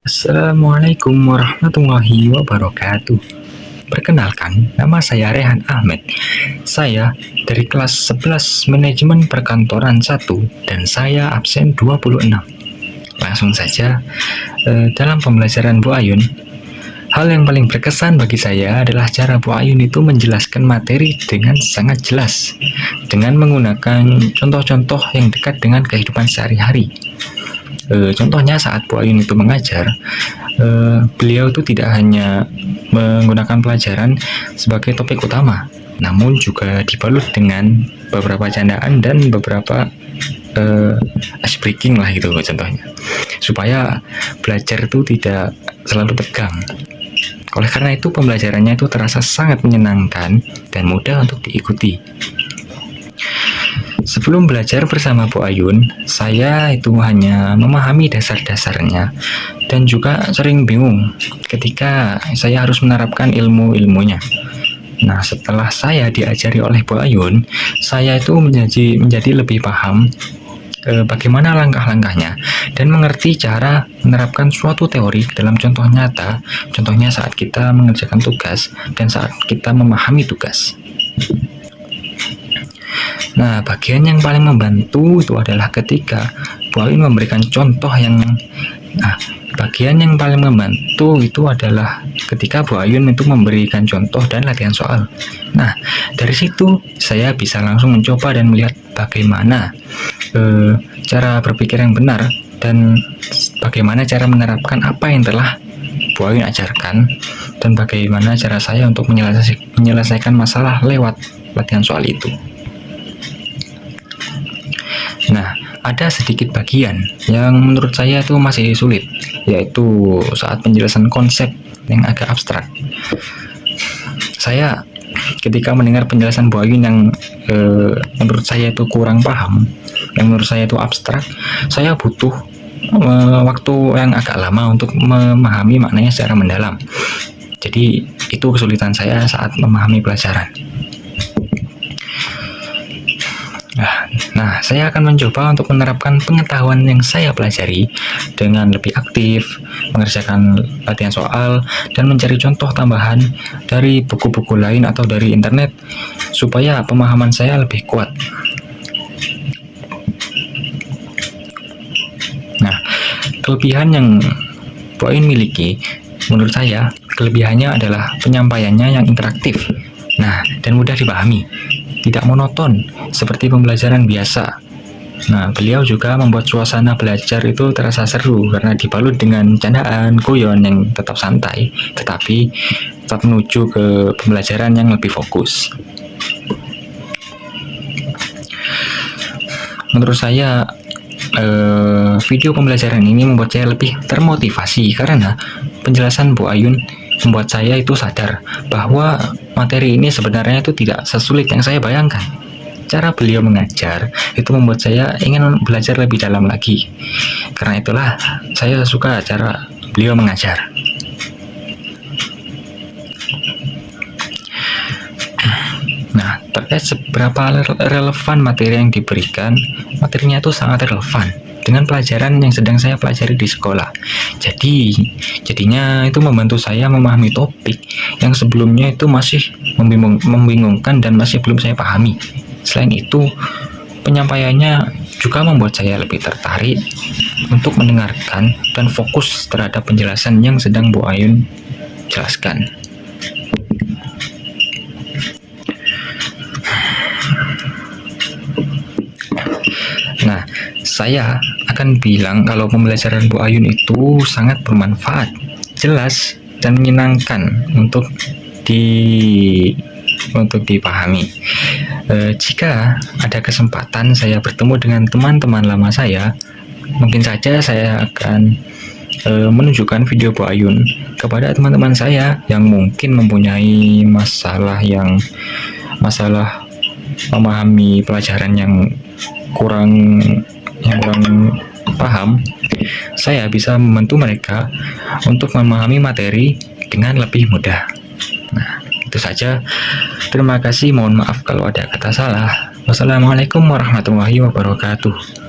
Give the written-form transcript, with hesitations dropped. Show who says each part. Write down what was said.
Speaker 1: Assalamualaikum warahmatullahi wabarakatuh. Perkenalkan, nama saya Rehan Ahmed. Saya dari kelas 11 Manajemen Perkantoran 1 dan saya absen 26. Langsung saja, dalam pembelajaran Bu Ayun, hal yang paling berkesan bagi saya adalah cara Bu Ayun itu menjelaskan materi dengan sangat jelas, dengan menggunakan contoh-contoh yang dekat dengan kehidupan sehari-hari. Contohnya saat Bu Ayun itu mengajar, beliau itu tidak hanya menggunakan pelajaran sebagai topik utama, namun juga dibalut dengan beberapa candaan dan beberapa ice breaking lah gitu contohnya, supaya belajar itu tidak selalu tegang. Oleh karena itu pembelajarannya itu terasa sangat menyenangkan dan mudah untuk diikuti. Sebelum belajar bersama Bu Ayun, saya itu hanya memahami dasar-dasarnya dan juga sering bingung ketika saya harus menerapkan ilmu-ilmunya. Nah, setelah saya diajari oleh Bu Ayun, saya itu menjadi lebih paham bagaimana langkah-langkahnya dan mengerti cara menerapkan suatu teori dalam contoh nyata, contohnya saat kita mengerjakan tugas dan saat kita memahami tugas. Nah, bagian yang paling membantu itu adalah ketika Bu Ayun memberikan contoh bagian yang paling membantu itu adalah ketika Bu Ayun itu memberikan contoh dan latihan soal. Nah, dari situ saya bisa langsung mencoba dan melihat bagaimana cara berpikir yang benar dan bagaimana cara menerapkan apa yang telah Bu Ayun ajarkan dan bagaimana cara saya untuk menyelesaikan masalah lewat latihan soal itu. Nah, ada sedikit bagian yang menurut saya itu masih sulit, yaitu saat penjelasan konsep yang agak abstrak. Saya ketika mendengar penjelasan Bu Ayun yang menurut saya itu kurang paham, yang menurut saya itu abstrak, saya butuh waktu yang agak lama untuk memahami maknanya secara mendalam. Jadi itu kesulitan saya saat memahami pelajaran. Nah, saya akan mencoba untuk menerapkan pengetahuan yang saya pelajari dengan lebih aktif, mengerjakan latihan soal, dan mencari contoh tambahan dari buku-buku lain atau dari internet, supaya pemahaman saya lebih kuat. Nah, kelebihan yang Bu Ayun miliki, menurut saya, kelebihannya adalah penyampaiannya yang interaktif, dan mudah dipahami. Tidak monoton seperti pembelajaran biasa. Nah, beliau juga membuat suasana belajar itu terasa seru karena dibalut dengan candaan, guyon yang tetap santai, tetapi tetap menuju ke pembelajaran yang lebih fokus. Menurut saya, video pembelajaran ini membuat saya lebih termotivasi karena penjelasan Bu Ayun membuat saya itu sadar bahwa materi ini sebenarnya itu tidak sesulit yang saya bayangkan. Cara beliau mengajar itu membuat saya ingin belajar lebih dalam lagi. Karena itulah saya suka cara beliau mengajar. Nah, terkait seberapa relevan materi yang diberikan, materinya itu sangat relevan dengan pelajaran yang sedang saya pelajari di sekolah. Jadinya itu membantu saya memahami topik yang sebelumnya itu masih membingungkan dan masih belum saya pahami. Selain itu, penyampaiannya juga membuat saya lebih tertarik untuk mendengarkan dan fokus terhadap penjelasan yang sedang Bu Ayun jelaskan. Nah, saya akan bilang kalau pembelajaran Bu Ayun itu sangat bermanfaat, jelas, dan menyenangkan untuk dipahami. Jika ada kesempatan saya bertemu dengan teman-teman lama saya, mungkin saja saya akan menunjukkan video Bu Ayun kepada teman-teman saya yang mungkin mempunyai masalah memahami pelajaran yang kurang paham. Saya bisa membantu mereka untuk memahami materi dengan lebih mudah. Nah, itu saja. Terima kasih, mohon maaf kalau ada kata salah. Wassalamualaikum warahmatullahi wabarakatuh.